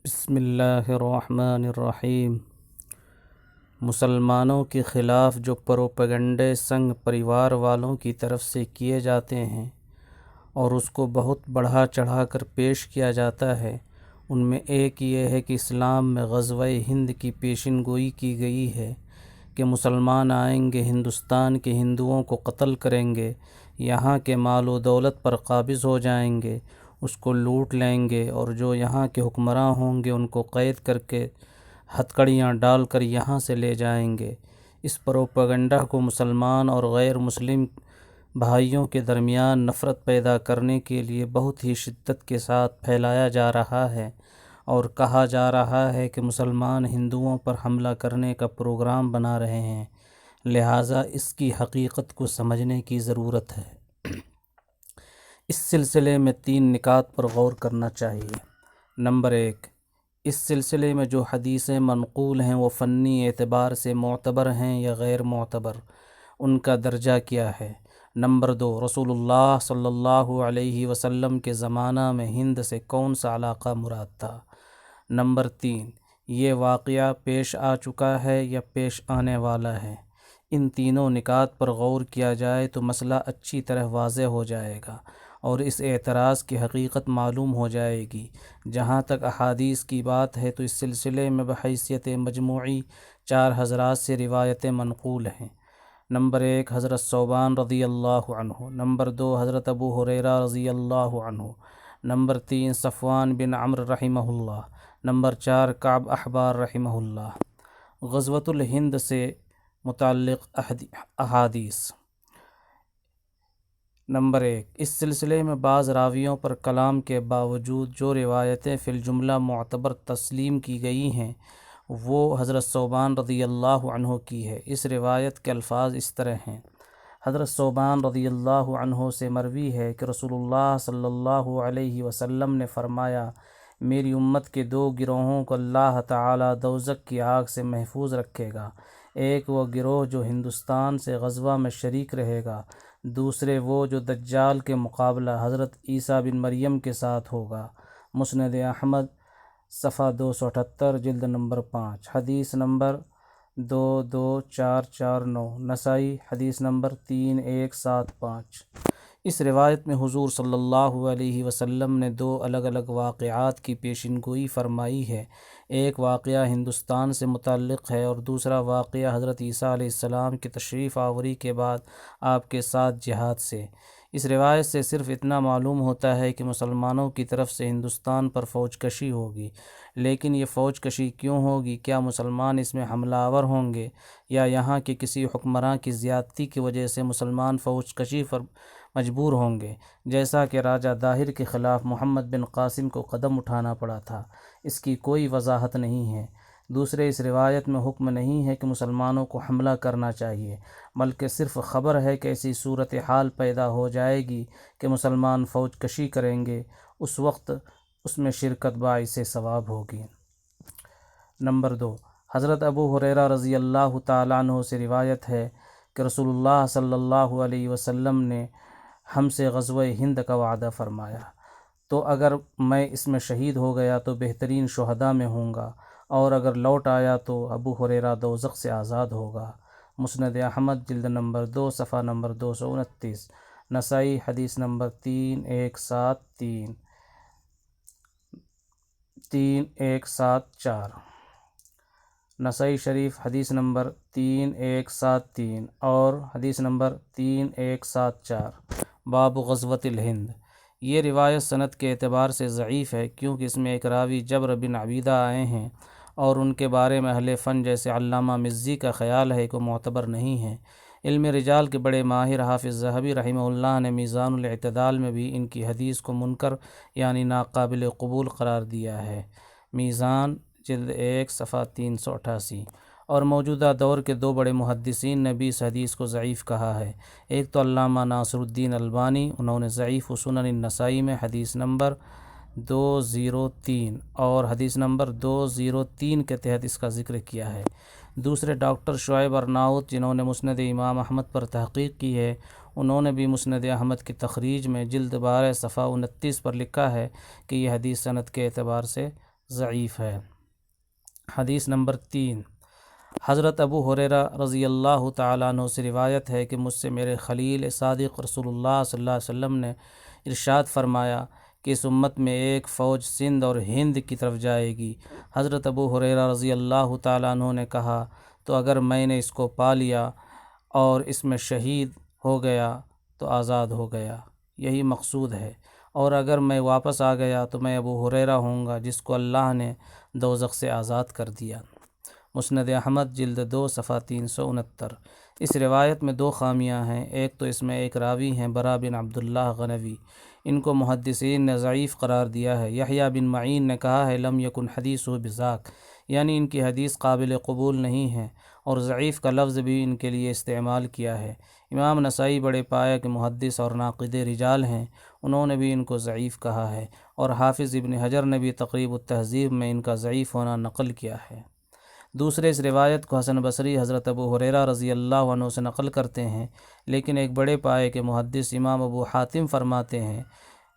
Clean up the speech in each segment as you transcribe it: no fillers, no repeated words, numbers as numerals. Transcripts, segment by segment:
بسم اللہ الرحمن الرحیم۔ مسلمانوں کے خلاف جو پروپیگنڈے سنگ پریوار والوں کی طرف سے کیے جاتے ہیں اور اس کو بہت بڑھا چڑھا کر پیش کیا جاتا ہے، ان میں ایک یہ ہے کہ اسلام میں غزوہ ہند کی پیشن گوئی کی گئی ہے کہ مسلمان آئیں گے، ہندوستان کے ہندوؤں کو قتل کریں گے، یہاں کے مال و دولت پر قابض ہو جائیں گے، اس کو لوٹ لیں گے اور جو یہاں کے حکمراں ہوں گے ان کو قید کر کے ہتھکڑیاں ڈال کر یہاں سے لے جائیں گے۔ اس پروپیگنڈا کو مسلمان اور غیر مسلم بھائیوں کے درمیان نفرت پیدا کرنے کے لیے بہت ہی شدت کے ساتھ پھیلایا جا رہا ہے اور کہا جا رہا ہے کہ مسلمان ہندوؤں پر حملہ کرنے کا پروگرام بنا رہے ہیں، لہٰذا اس کی حقیقت کو سمجھنے کی ضرورت ہے۔ اس سلسلے میں 3 نکات پر غور کرنا چاہیے۔ نمبر 1، اس سلسلے میں جو حدیثیں منقول ہیں وہ فنی اعتبار سے معتبر ہیں یا غیر معتبر، ان کا درجہ کیا ہے۔ نمبر 2، رسول اللہ صلی اللہ علیہ وسلم کے زمانہ میں ہند سے کون سا علاقہ مراد تھا۔ نمبر 3، یہ واقعہ پیش آ چکا ہے یا پیش آنے والا ہے۔ ان تینوں نکات پر غور کیا جائے تو مسئلہ اچھی طرح واضح ہو جائے گا اور اس اعتراض کی حقیقت معلوم ہو جائے گی۔ جہاں تک احادیث کی بات ہے تو اس سلسلے میں بحیثیت مجموعی 4 حضرات سے روایتیں منقول ہیں۔ نمبر 1، حضرت ثوبان رضی اللہ عنہ۔ نمبر 2، حضرت ابو ہریرہ رضی اللہ عنہ۔ نمبر 3، صفوان بن عمرو رحمہ اللہ۔ نمبر 4، کعب احبار رحمہ اللہ۔ غزوۃ الہند سے متعلق احادیث۔ نمبر 1، اس سلسلے میں بعض راویوں پر کلام کے باوجود جو روایتیں فی الجملہ معتبر تسلیم کی گئی ہیں وہ حضرت ثوبان رضی اللہ عنہ کی ہے۔ اس روایت کے الفاظ اس طرح ہیں۔ حضرت ثوبان رضی اللہ عنہ سے مروی ہے کہ رسول اللہ صلی اللہ علیہ وسلم نے فرمایا، میری امت کے 2 گروہوں کو اللہ تعالی دوزخ کی آگ سے محفوظ رکھے گا۔ ایک وہ گروہ جو ہندوستان سے غزوہ میں شریک رہے گا، دوسرے وہ جو دجال کے مقابلہ حضرت عیسیٰ بن مریم کے ساتھ ہوگا۔ مسند احمد صفحہ 278، جلد نمبر 5، حدیث نمبر 22449، نسائی حدیث نمبر 3175۔ اس روایت میں حضور صلی اللہ علیہ وسلم نے 2 الگ الگ واقعات کی پیشن گوئی فرمائی ہے۔ ایک واقعہ ہندوستان سے متعلق ہے اور دوسرا واقعہ حضرت عیسیٰ علیہ السلام کی تشریف آوری کے بعد آپ کے ساتھ جہاد سے۔ اس روایت سے صرف اتنا معلوم ہوتا ہے کہ مسلمانوں کی طرف سے ہندوستان پر فوج کشی ہوگی، لیکن یہ فوج کشی کیوں ہوگی؟ کیا مسلمان اس میں حملہ آور ہوں گے یا یہاں کے کسی حکمراں کی زیادتی کی وجہ سے مسلمان فوج کشی پر مجبور ہوں گے، جیسا کہ راجہ داہر کے خلاف محمد بن قاسم کو قدم اٹھانا پڑا تھا؟ اس کی کوئی وضاحت نہیں ہے۔ دوسرے، اس روایت میں حکم نہیں ہے کہ مسلمانوں کو حملہ کرنا چاہیے، بلکہ صرف خبر ہے کہ ایسی صورتحال پیدا ہو جائے گی کہ مسلمان فوج کشی کریں گے، اس وقت اس میں شرکت باعث ثواب ہوگی۔ نمبر 2، حضرت ابو ہریرہ رضی اللہ تعالیٰ عنہ سے روایت ہے کہ رسول اللہ صلی اللہ علیہ وسلم نے ہم سے غزوہ ہند کا وعدہ فرمایا، تو اگر میں اس میں شہید ہو گیا تو بہترین شہداء میں ہوں گا، اور اگر لوٹ آیا تو ابو ہریرہ دوزخ سے آزاد ہوگا۔ مسند احمد جلد نمبر 2 صفحہ نمبر 229، نسائی حدیث نمبر 3174، نسائی شریف حدیث نمبر 3173 اور حدیث نمبر 3174۔ باب غزوۃ الہند۔ یہ روایت سند کے اعتبار سے ضعیف ہے کیونکہ اس میں ایک راوی جبر بن عبیدہ آئے ہیں اور ان کے بارے میں اہل فن جیسے علامہ مزی کا خیال ہے کہ وہ معتبر نہیں ہیں۔ علم رجال کے بڑے ماہر حافظ ذہبی رحمہ اللہ نے میزان الاعتدال میں بھی ان کی حدیث کو منکر یعنی ناقابل قبول قرار دیا ہے۔ میزان جلد 1 صفحہ 388۔ اور موجودہ دور کے 2 بڑے محدثین نے بھی اس حدیث کو ضعیف کہا ہے۔ ایک تو علامہ ناصر الدین البانی، انہوں نے ضعیف سنن النسائی میں حدیث نمبر 203 اور حدیث نمبر 203 کے تحت اس کا ذکر کیا ہے۔ دوسرے ڈاکٹر شعیب ارناؤت، جنہوں نے مسند امام احمد پر تحقیق کی ہے، انہوں نے بھی مسند احمد کی تخریج میں جلد 12 صفحہ 29 پر لکھا ہے کہ یہ حدیث سند کے اعتبار سے ضعیف ہے۔ حدیث نمبر 3، حضرت ابو ہریرہ رضی اللہ تعالیٰ عنہ سے روایت ہے کہ مجھ سے میرے خلیل صادق رسول اللہ صلی اللہ علیہ وسلم نے ارشاد فرمایا کہ اس امت میں ایک فوج سندھ اور ہند کی طرف جائے گی۔ حضرت ابو ہریرہ رضی اللہ تعالیٰ عنہ نے کہا تو اگر میں نے اس کو پا لیا اور اس میں شہید ہو گیا تو آزاد ہو گیا، یہی مقصود ہے، اور اگر میں واپس آ گیا تو میں ابو ہریرہ ہوں گا جس کو اللہ نے دوزخ سے آزاد کر دیا۔ مسند احمد جلد 2 صفحہ 369۔ اس روایت میں 2 خامیاں ہیں۔ ایک تو اس میں ایک راوی ہیں برا بن عبداللہ غنوی، ان کو محدثین نے ضعیف قرار دیا ہے۔ یحییٰ بن معین نے کہا ہے لم یکن حدیثہ بذاک، یعنی ان کی حدیث قابل قبول نہیں ہے، اور ضعیف کا لفظ بھی ان کے لیے استعمال کیا ہے۔ امام نسائی بڑے پایہ کے محدث اور ناقد رجال ہیں، انہوں نے بھی ان کو ضعیف کہا ہے، اور حافظ ابن حجر نے بھی تقریب التہذیب میں ان کا ضعیف ہونا نقل کیا ہے۔ دوسرے اس روایت کو حسن بصری حضرت ابو ہریرہ رضی اللہ عنہ سے نقل کرتے ہیں، لیکن ایک بڑے پایے کے محدث امام ابو حاتم فرماتے ہیں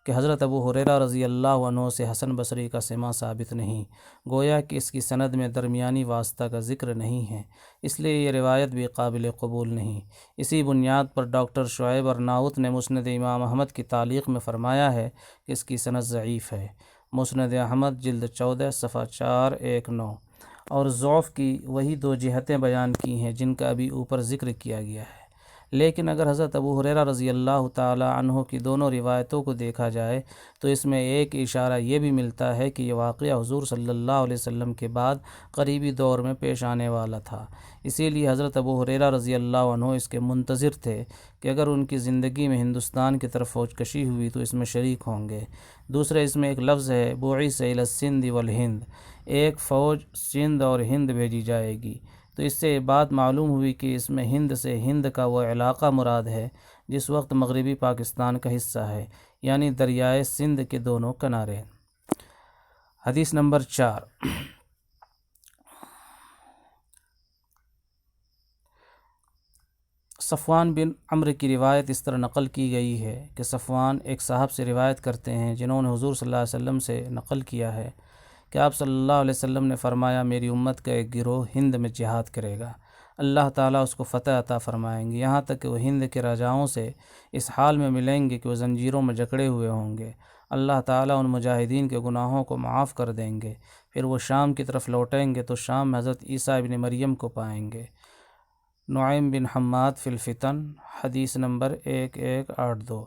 کہ حضرت ابو ہریرہ رضی اللہ عنہ سے حسن بصری کا سماع ثابت نہیں، گویا کہ اس کی سند میں درمیانی واسطہ کا ذکر نہیں ہے، اس لیے یہ روایت بھی قابل قبول نہیں۔ اسی بنیاد پر ڈاکٹر شعیب ارناؤت نے مسند امام احمد کی تعلیق میں فرمایا ہے کہ اس کی سند ضعیف ہے۔ مسند احمد جلد 14 صفحہ 419۔ اور ضعف کی وہی 2 جہتیں بیان کی ہیں جن کا ابھی اوپر ذکر کیا گیا ہے، لیکن اگر حضرت ابو ہریرہ رضی اللہ تعالی عنہ کی دونوں روایتوں کو دیکھا جائے تو اس میں ایک اشارہ یہ بھی ملتا ہے کہ یہ واقعہ حضور صلی اللہ علیہ وسلم کے بعد قریبی دور میں پیش آنے والا تھا، اسی لیے حضرت ابو ہریرہ رضی اللہ عنہ اس کے منتظر تھے کہ اگر ان کی زندگی میں ہندوستان کی طرف فوج کشی ہوئی تو اس میں شریک ہوں گے۔ دوسرے اس میں ایک لفظ ہے بعث الی السندھ والہند، ایک فوج سندھ اور ہند بھیجی جائے گی، تو اس سے یہ بات معلوم ہوئی کہ اس میں ہند سے ہند کا وہ علاقہ مراد ہے جس وقت مغربی پاکستان کا حصہ ہے، یعنی دریائے سندھ کے دونوں کنارے۔ حدیث نمبر 4، صفوان بن عمرو کی روایت اس طرح نقل کی گئی ہے کہ صفوان ایک صاحب سے روایت کرتے ہیں جنہوں نے حضور صلی اللہ علیہ وسلم سے نقل کیا ہے کہ آپ صلی اللہ علیہ وسلم نے فرمایا میری امت کا ایک گروہ ہند میں جہاد کرے گا، اللہ تعالیٰ اس کو فتح عطا فرمائیں گے، یہاں تک کہ وہ ہند کے راجاؤں سے اس حال میں ملیں گے کہ وہ زنجیروں میں جکڑے ہوئے ہوں گے، اللہ تعالیٰ ان مجاہدین کے گناہوں کو معاف کر دیں گے، پھر وہ شام کی طرف لوٹیں گے تو شام میں حضرت عیسیٰ ابن مریم کو پائیں گے۔ نعیم بن حماد فی الفتن، حدیث نمبر 1182۔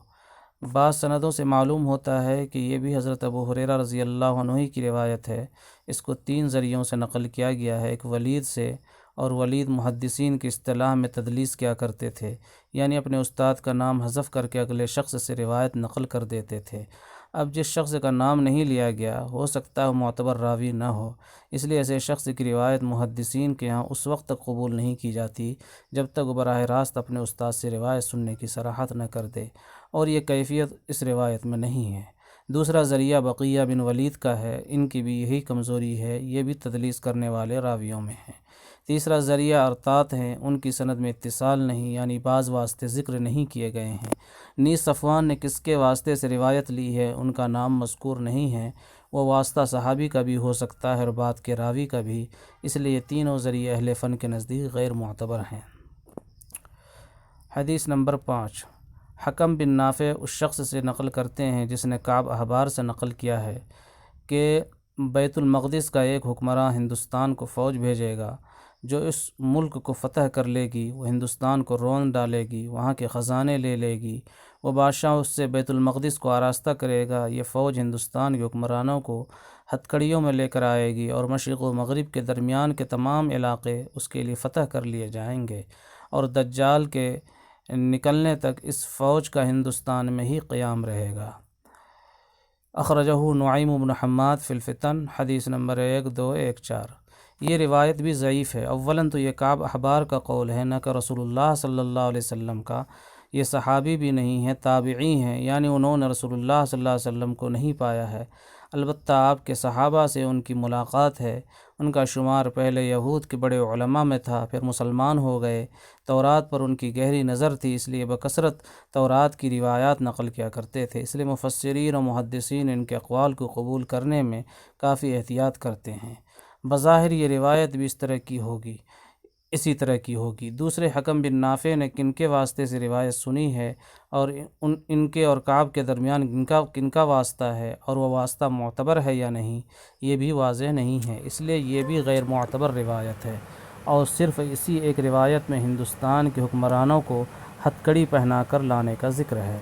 بعض سندوں سے معلوم ہوتا ہے کہ یہ بھی حضرت ابو ہریرہ رضی اللہ عنہ ہی کی روایت ہے، اس کو 3 ذریعوں سے نقل کیا گیا ہے، ایک ولید سے، اور ولید محدثین کی اصطلاح میں تدلیس کیا کرتے تھے، یعنی اپنے استاد کا نام حذف کر کے اگلے شخص سے روایت نقل کر دیتے تھے۔ اب جس شخص کا نام نہیں لیا گیا ہو سکتا ہے وہ معتبر راوی نہ ہو، اس لیے ایسے شخص کی روایت محدثین کے ہاں اس وقت تک قبول نہیں کی جاتی جب تک وہ براہ راست اپنے استاد سے روایت سننے کی صراحت نہ کر دے، اور یہ کیفیت اس روایت میں نہیں ہے۔ دوسرا ذریعہ بقیہ بن ولید کا ہے، ان کی بھی یہی کمزوری ہے، یہ بھی تدلیس کرنے والے راویوں میں ہیں۔ تیسرا ذریعہ ارطاط ہیں، ان کی سند میں اتصال نہیں، یعنی بعض واسطے ذکر نہیں کیے گئے ہیں۔ نیز صفوان نے کس کے واسطے سے روایت لی ہے ان کا نام مذکور نہیں ہے، وہ واسطہ صحابی کا بھی ہو سکتا ہے اور بات کے راوی کا بھی، اس لیے یہ تینوں ذریعے اہل فن کے نزدیک غیر معتبر ہیں۔ حدیث نمبر 5، حکم بن نافع اس شخص سے نقل کرتے ہیں جس نے کعب احبار سے نقل کیا ہے کہ بیت المقدس کا ایک حکمراں ہندوستان کو فوج بھیجے گا جو اس ملک کو فتح کر لے گی، وہ ہندوستان کو رون ڈالے گی، وہاں کے خزانے لے لے گی، وہ بادشاہ اس سے بیت المقدس کو آراستہ کرے گا، یہ فوج ہندوستان کے حکمرانوں کو ہتھکڑیوں میں لے کر آئے گی اور مشرق و مغرب کے درمیان کے تمام علاقے اس کے لیے فتح کر لیے جائیں گے، اور دجال کے نکلنے تک اس فوج کا ہندوستان میں ہی قیام رہے گا۔ اخرجہ نعیم بن حماد فی الفتن، حدیث نمبر 1214۔ یہ روایت بھی ضعیف ہے۔ اولاً تو یہ کعب احبار کا قول ہے، نہ کہ رسول اللہ صلی اللہ علیہ وسلم کا، یہ صحابی بھی نہیں ہے، تابعی ہیں، یعنی انہوں نے رسول اللہ صلی اللہ علیہ وسلم کو نہیں پایا ہے۔ البتہ آپ کے صحابہ سے ان کی ملاقات ہے۔ ان کا شمار پہلے یہود کے بڑے علماء میں تھا، پھر مسلمان ہو گئے۔ تورات پر ان کی گہری نظر تھی، اس لیے بکثرت تورات کی روایات نقل کیا کرتے تھے۔ اس لیے مفسرین و محدثین ان کے اقوال کو قبول کرنے میں کافی احتیاط کرتے ہیں۔ بظاہر یہ روایت بھی اسی طرح کی ہوگی۔ دوسرے حکم بن نافع نے کن کے واسطے سے روایت سنی ہے اور ان کے اور کعب کے درمیان کن کا واسطہ ہے، اور وہ واسطہ معتبر ہے یا نہیں، یہ بھی واضح نہیں ہے، اس لیے یہ بھی غیر معتبر روایت ہے، اور صرف اسی ایک روایت میں ہندوستان کے حکمرانوں کو ہتھکڑی پہنا کر لانے کا ذکر ہے۔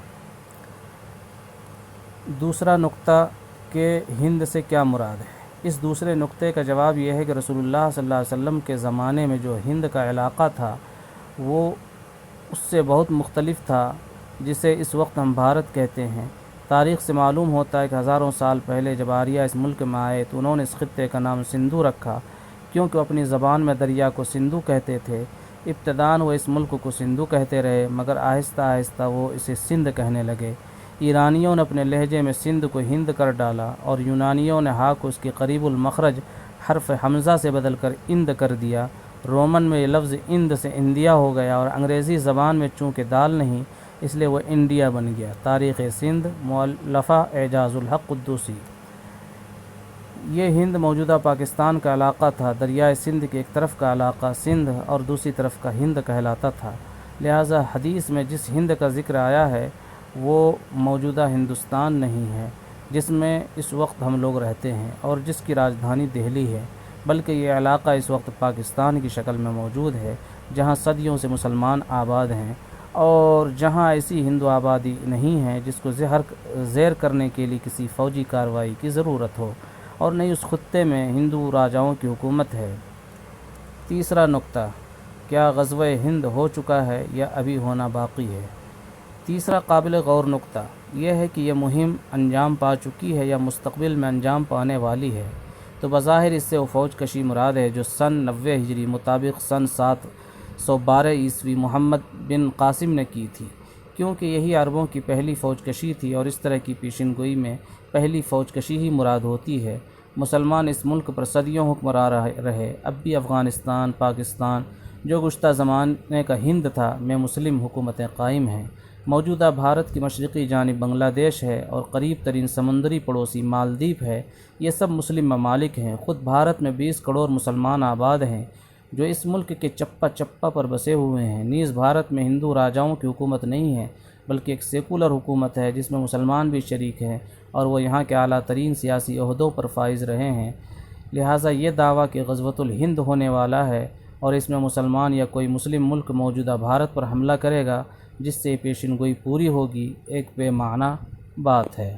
دوسرا نقطہ کہ ہند سے کیا مراد ہے۔ اس دوسرے نقطے کا جواب یہ ہے کہ رسول اللہ صلی اللہ علیہ وسلم کے زمانے میں جو ہند کا علاقہ تھا وہ اس سے بہت مختلف تھا، جسے اس وقت ہم بھارت کہتے ہیں۔ تاریخ سے معلوم ہوتا ہے کہ ہزاروں سال پہلے جب آریہ اس ملک میں آئے تو انہوں نے اس خطے کا نام سندھو رکھا، کیونکہ وہ اپنی زبان میں دریا کو سندھو کہتے تھے۔ ابتداً وہ اس ملک کو سندھو کہتے رہے، مگر آہستہ آہستہ وہ اسے سندھ کہنے لگے۔ ایرانیوں نے اپنے لہجے میں سندھ کو ہند کر ڈالا، اور یونانیوں نے ہا کو اس کے قریب المخرج حرف حمزہ سے بدل کر اند کر دیا۔ رومن میں یہ لفظ اند سے اندیا ہو گیا، اور انگریزی زبان میں چونکہ دال نہیں، اس لیے وہ انڈیا بن گیا۔ تاریخ سندھ، مؤلفہ اعجاز الحق قدوسی۔ یہ ہند موجودہ پاکستان کا علاقہ تھا۔ دریائے سندھ کے ایک طرف کا علاقہ سندھ اور دوسری طرف کا ہند کہلاتا تھا، لہٰذا حدیث میں جس ہند کا ذکر آیا ہے وہ موجودہ ہندوستان نہیں ہے جس میں اس وقت ہم لوگ رہتے ہیں اور جس کی راجدھانی دہلی ہے، بلکہ یہ علاقہ اس وقت پاکستان کی شکل میں موجود ہے، جہاں صدیوں سے مسلمان آباد ہیں، اور جہاں ایسی ہندو آبادی نہیں ہے جس کو زیر کرنے کے لیے کسی فوجی کارروائی کی ضرورت ہو، اور نہ ہی اس خطے میں ہندو راجاؤں کی حکومت ہے۔ تیسرا نقطہ، کیا غزوہ ہند ہو چکا ہے یا ابھی ہونا باقی ہے؟ تیسرا قابل غور نقطہ یہ ہے کہ یہ مہم انجام پا چکی ہے یا مستقبل میں انجام پانے والی ہے۔ تو بظاہر اس سے وہ فوج کشی مراد ہے جو سن 90 ہجری مطابق سن 712 عیسوی محمد بن قاسم نے کی تھی، کیونکہ یہی عربوں کی پہلی فوج کشی تھی، اور اس طرح کی پیشن گوئی میں پہلی فوج کشی ہی مراد ہوتی ہے۔ مسلمان اس ملک پر صدیوں حکمران رہے، اب بھی افغانستان، پاکستان جو گزشتہ زمانے کا ہند تھا میں مسلم حکومتیں قائم ہیں۔ موجودہ بھارت کی مشرقی جانب بنگلہ دیش ہے، اور قریب ترین سمندری پڑوسی مالدیپ ہے، یہ سب مسلم ممالک ہیں۔ خود بھارت میں 20 کروڑ مسلمان آباد ہیں جو اس ملک کے چپا چپا پر بسے ہوئے ہیں۔ نیز بھارت میں ہندو راجاؤں کی حکومت نہیں ہے، بلکہ ایک سیکولر حکومت ہے جس میں مسلمان بھی شریک ہیں، اور وہ یہاں کے اعلیٰ ترین سیاسی عہدوں پر فائز رہے ہیں۔ لہٰذا یہ دعویٰ کہ غزوۃ الہند ہونے والا ہے اور اس میں مسلمان یا کوئی مسلم ملک موجودہ بھارت پر حملہ کرے گا جس سے پیشن گوئی پوری ہوگی، ایک بے معنی بات ہے۔